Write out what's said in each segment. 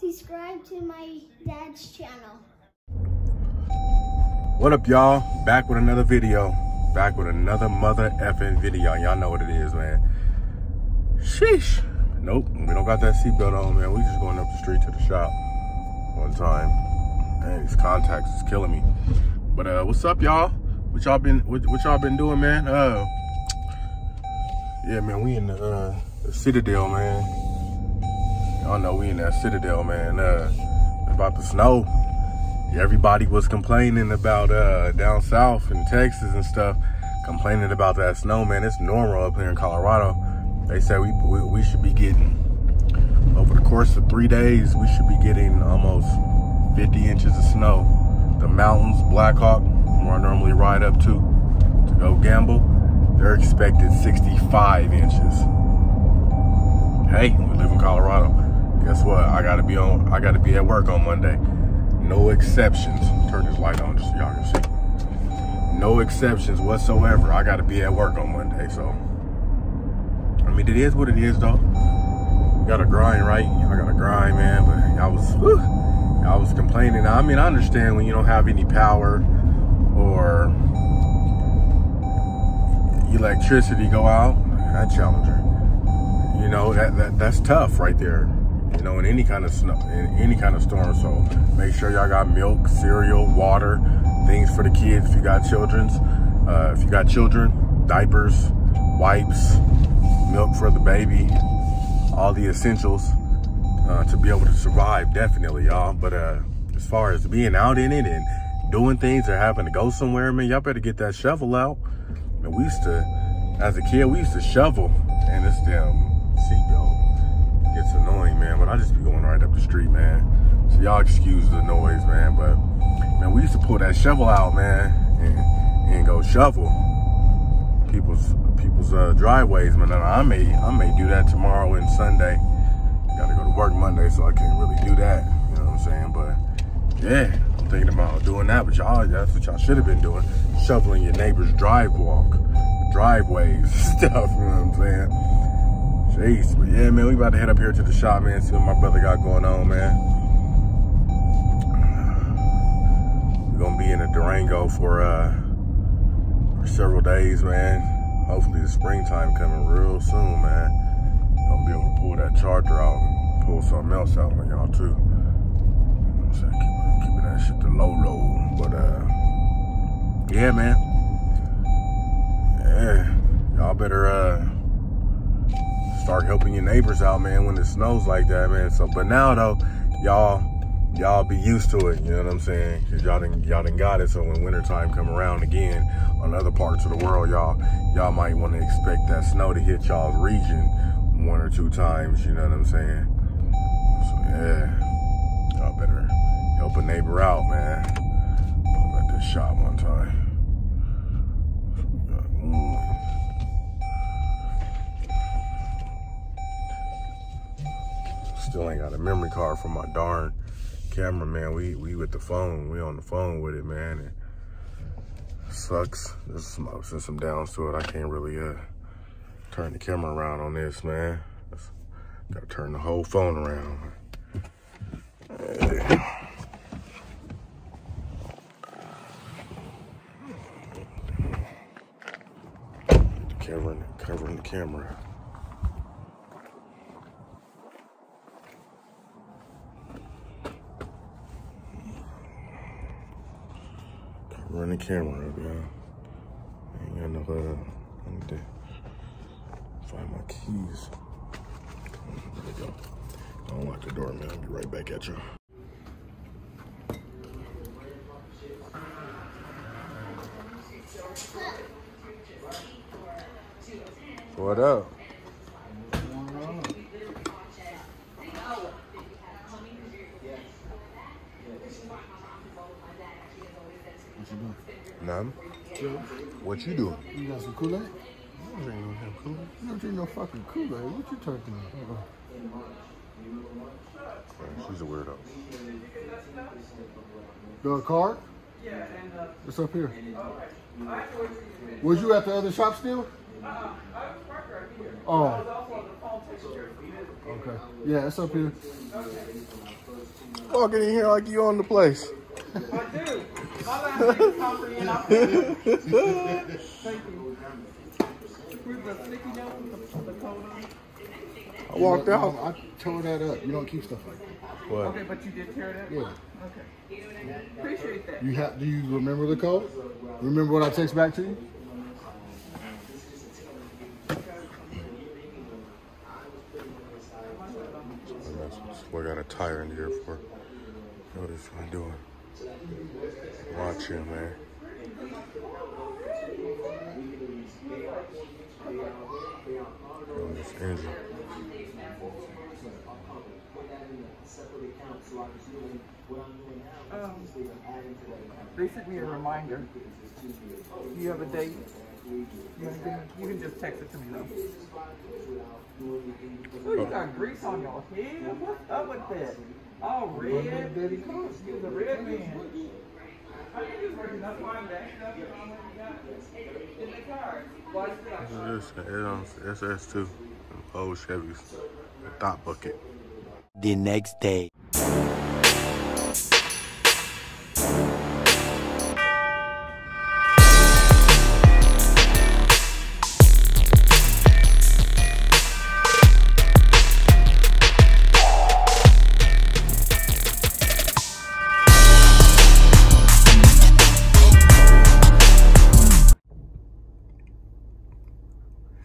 subscribe to my dad's channel. What up, y'all? Back with another video. Back with another mother effing video. Y'all know what it is, man. Sheesh. Nope, we don't got that seatbelt on, man. We just going up the street to the shop one time. Man, these contacts is killing me. But what's up, y'all? What y'all been doing, man? Yeah, man, we in the Citadel, man. Y'all know we in that Citadel, man. About the snow. Everybody was complaining about down south in Texas and stuff, complaining about that snow, man. It's normal up here in Colorado. They say we should be getting, over the course of 3 days, we should be getting almost 50 inches of snow. The mountains, Blackhawk, where I normally ride up to go gamble, they're expected 65 inches. Hey, we live in Colorado. Guess what? I gotta be at work on Monday. No exceptions. Turn this light on just so y'all can see. No exceptions whatsoever. I gotta be at work on Monday, so. I mean, it is what it is, though. You gotta grind, right? I gotta grind, man, but y'all was complaining. I mean, I understand when you don't have any power or electricity go out, that Challenger. You know, that's tough right there. You know, in any kind of snow, in any kind of storm. So make sure y'all got milk, cereal, water, things for the kids if you got children. If you got children, diapers, wipes, milk for the baby, all the essentials to be able to survive, definitely, y'all. But as far as being out in it and doing things or having to go somewhere, man, y'all better get that shovel out. And we used to, as a kid, we used to shovel, and this damn seatbelt gets annoying, man, but I just be going right up the street, man. So y'all excuse the noise, man, but man, we used to pull that shovel out, man, and go shovel people's driveways, man. I may do that tomorrow and Sunday. Gotta go to work Monday, so I can't really do that. You know what I'm saying? But yeah, I'm thinking about doing that. But y'all, that's what y'all should have been doing: shoveling your neighbor's driveways, stuff. You know what I'm saying? Jeez, but yeah, man, we about to head up here to the shop, man, see what my brother got going on, man. We're gonna be in a Durango for several days, man. Hopefully the springtime coming real soon, man. Gonna be able to pull that charger out and pull something else out for y'all too. You know what I'm saying? Keeping that shit to low. But yeah, man. Yeah, y'all better start helping your neighbors out, man, when it snows like that, man. So, but now though, y'all be used to it, you know what I'm saying? Cause y'all done got it. So when wintertime come around again on other parts of the world, y'all might want to expect that snow to hit y'all's region 1 or 2 times, you know what I'm saying? So yeah, y'all better help a neighbor out, man. I'm at this shop one time. Still ain't got a memory card for my darn camera, man. We with the phone. We on the phone with it, man. It sucks. There's some ups and some downs to it. I can't really turn the camera around on this, man. Gotta turn the whole phone around. Covering the camera. Run the camera up, y'all. Ain't got no, I need to find my keys. There we go. Don't lock the door, man. I'll be right back at you. What up? None. What you doing? You got some Kool-Aid? I don't drink no damn Kool-Aid. You don't drink no fucking Kool-Aid. What you talking about? She's a weirdo. The card? It's up here. Was you at the other shop still? Oh. Okay. Yeah, it's up here. Walking in here like you on the place. I do. My last name is Humphrey and I'm Thank you. Here's the sticky note with the code on it. I walked out. I tore that up. You don't keep stuff like that. What? Okay, but you did tear it up? Yeah. Okay. Appreciate that. Do you remember the code? Remember what I text back to you? That's what I got a tire in here for. What is he doing? Watch him, man. On this engine. They sent me a reminder. You have a date? You can just text it to me though. Ooh, you got grease on your head? What's up with that? Oh, red. You're the red man. That's why I'm back up on what you got in the car. This is SS2, old Chevys, the top bucket. The next day.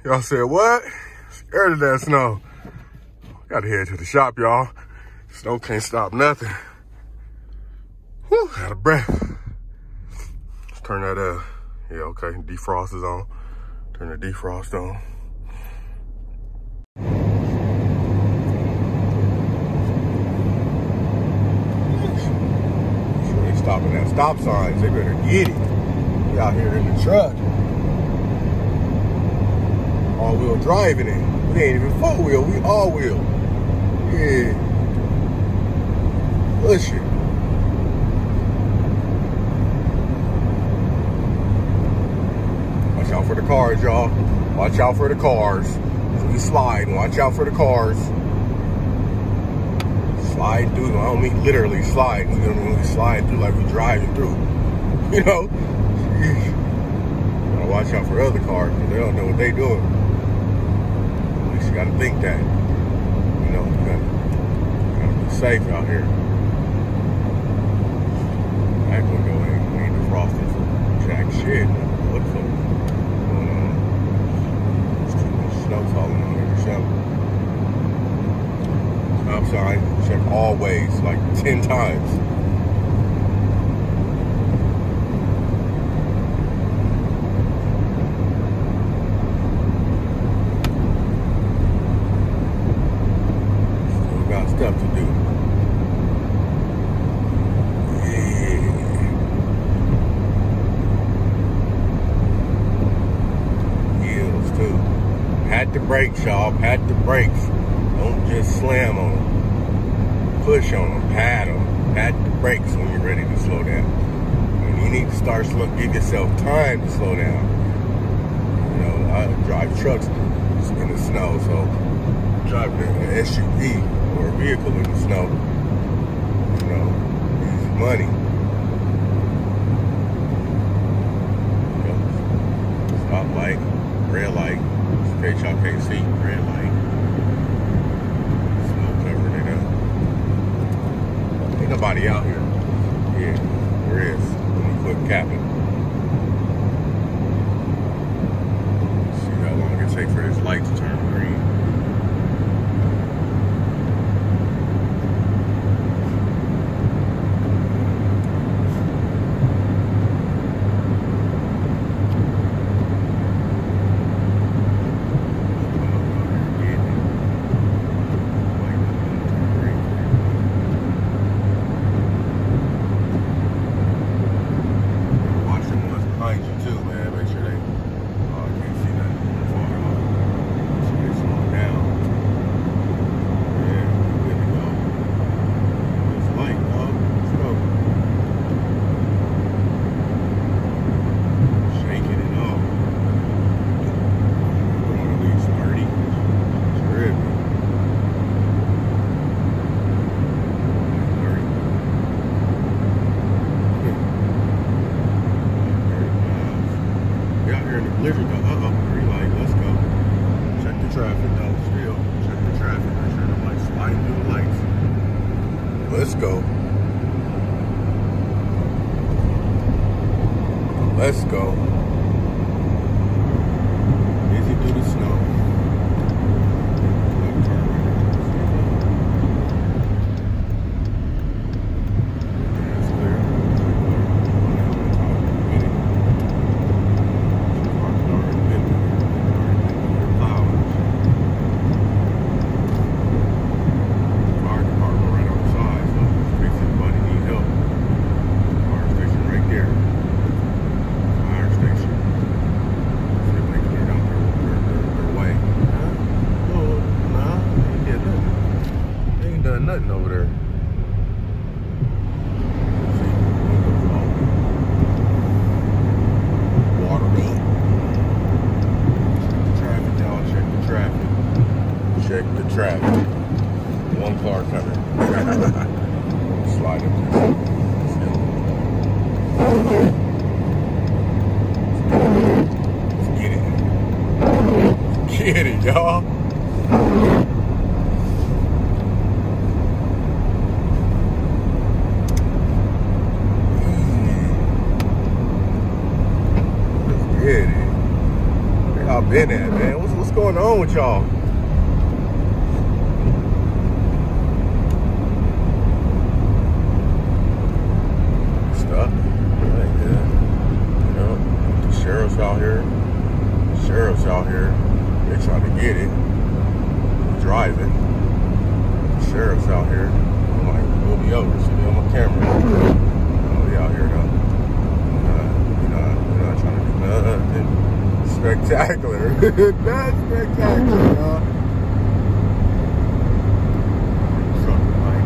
Y'all said what? Scared of that snow. Gotta head to the shop, y'all. Snow can't stop nothing. Whew, out of breath. Let's turn that yeah, okay, defrost is on. Turn the defrost on. Sure they stopping at stop signs. They better get it. We out here in the truck. All-wheel driving it. We ain't even four-wheel, we all-wheel. Yeah. Push it. Watch out for the cars, y'all. Watch out for the cars. We slide. Watch out for the cars. Slide through. I don't mean literally slide. We slide through like we driving through. You know? Gotta watch out for other cars because they don't know what they doing. You gotta think that, you know, you gotta be safe out here. Back window ain't defrosted for jack shit. Look for going on. There's too much snow falling on it or something. Stop sign, check always, like 10 times. Stuff to do. Yeah. Heels too. Pat the brakes, y'all. Pat the brakes. Don't just slam on them. Push on them. Pat them. Pat the brakes when you're ready to slow down. When you need to start slow, give yourself time to slow down. You know, I drive trucks in the snow, so driving an SUV or a vehicle in the snow, you know, easy money. Stop light, red light. In case y'all can't see, red light. Snow covered it up. Ain't nobody out here. Yeah, there is. When you quit capping. See how long it takes for this light to turn green. Let's go. Let's go. Easy through the snow. Nothing over there. Water up. Traffic, y'all. Check the traffic. Check the traffic. One car coming. Slide up there. Let's get it. Get it, y'all. Where y'all been at, man? What's going on with y'all? Stuff. Right, yeah. You know, the sheriff's out here. The sheriff's out here. They trying to get it. Driving. The sheriff's out here. I'm like, pull me over. See me on my camera. Oh, we out here though. Trying to do nothing spectacular. Not spectacular, y'all. Something like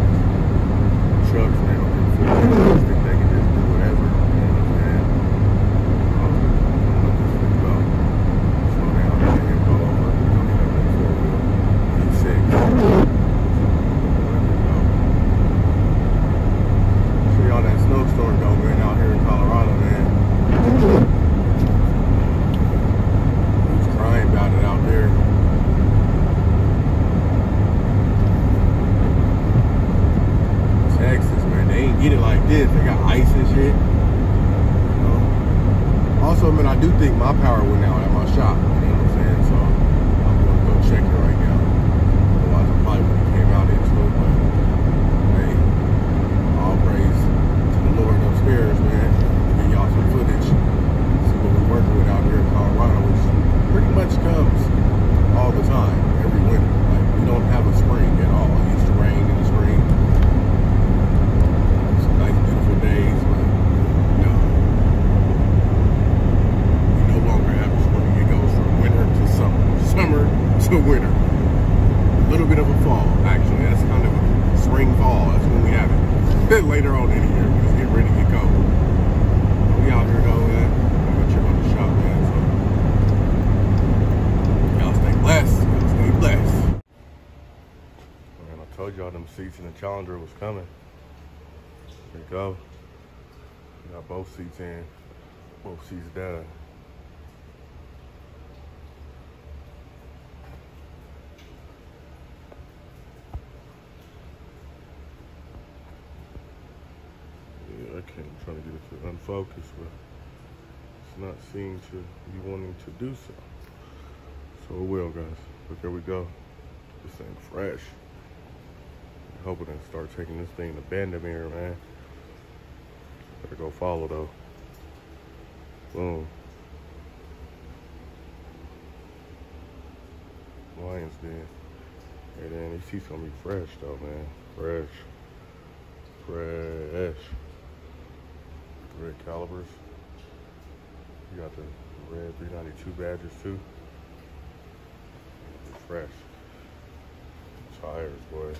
trucks, man, don't give a fuck. They can just do whatever. You know what I'm saying? Slow down, man. Go over. Don't need nothing four-wheel. Keep safe. See all that snowstorm going out here in Colorado, man. About it out there. Texas, man, they ain't get it like this. They got ice and shit. You know? Also, man, I do think my power went out at my shop. You know what I'm saying? So I'm gonna go check it right now. Otherwise, I probably would have came out into it. But hey, all praise to the Lord upstairs, man. Get y'all some footage. See what we're working with out here in Colorado, which pretty much comes all the time, every winter. Like, we don't have a spring at all. It used to rain in the spring. Some nice, beautiful days, but no. We no longer have a spring. It goes from winter to summer. Summer to winter. A little bit of a fall, actually. That's kind of spring, fall. That's when we have it. Later on in the year, we just get ready to get cold. We out here, though, man. I'm gonna check out the shop, man. So stay blessed. Man, I told y'all them seats in the Challenger was coming. There you go. We got both seats in, both seats down. Yeah, I can't try to get it to unfocus, but it's not seeming to be wanting to do so. So it will, guys. But there we go. This thing fresh. I'm hoping to start taking this thing to Bandamere, man. Better go follow though. Boom. Lions Den. Hey, then these seats gonna be fresh though, man. Fresh. Fresh. Red calibers. You got the red 392 badges too. Fresh. Tires, boy.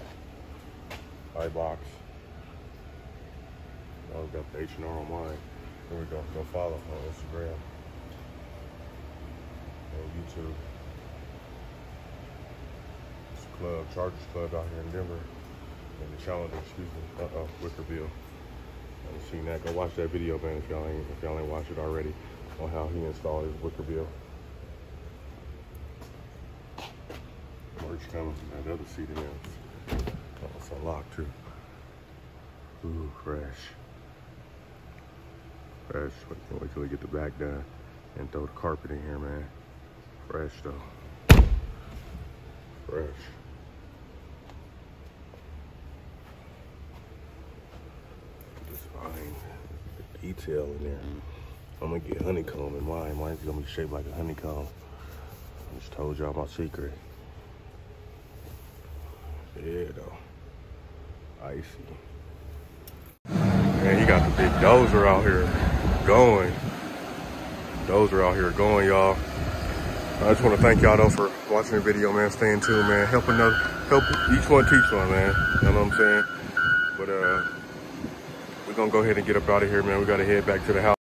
High box. Now we've got the H&R on mine. Here we go. Go follow on Instagram and YouTube. It's a club, Chargers Club out here in Denver. And the Challenger, excuse me. Wickerville. Haven't seen that. Go watch that video, man, if y'all ain't watched it already, on how he installed his Wickerville. Merch coming from that other seat in there. Oh, it's unlocked too. Ooh, fresh. Fresh. Can't wait till we get the back done and throw the carpet in here, man. Fresh though. Fresh. Just fine. The detail in there. I'm gonna get honeycomb in mine. Mine's gonna be shaped like a honeycomb. I just told y'all my secret. Yeah, though. Icy. Man, he got the big dozer out here going. Dozer out here going, y'all. I just want to thank y'all though for watching the video, man. Staying tuned, man. Help each one teach one, man. You know what I'm saying? But we're gonna go ahead and get up out of here, man. We gotta head back to the house.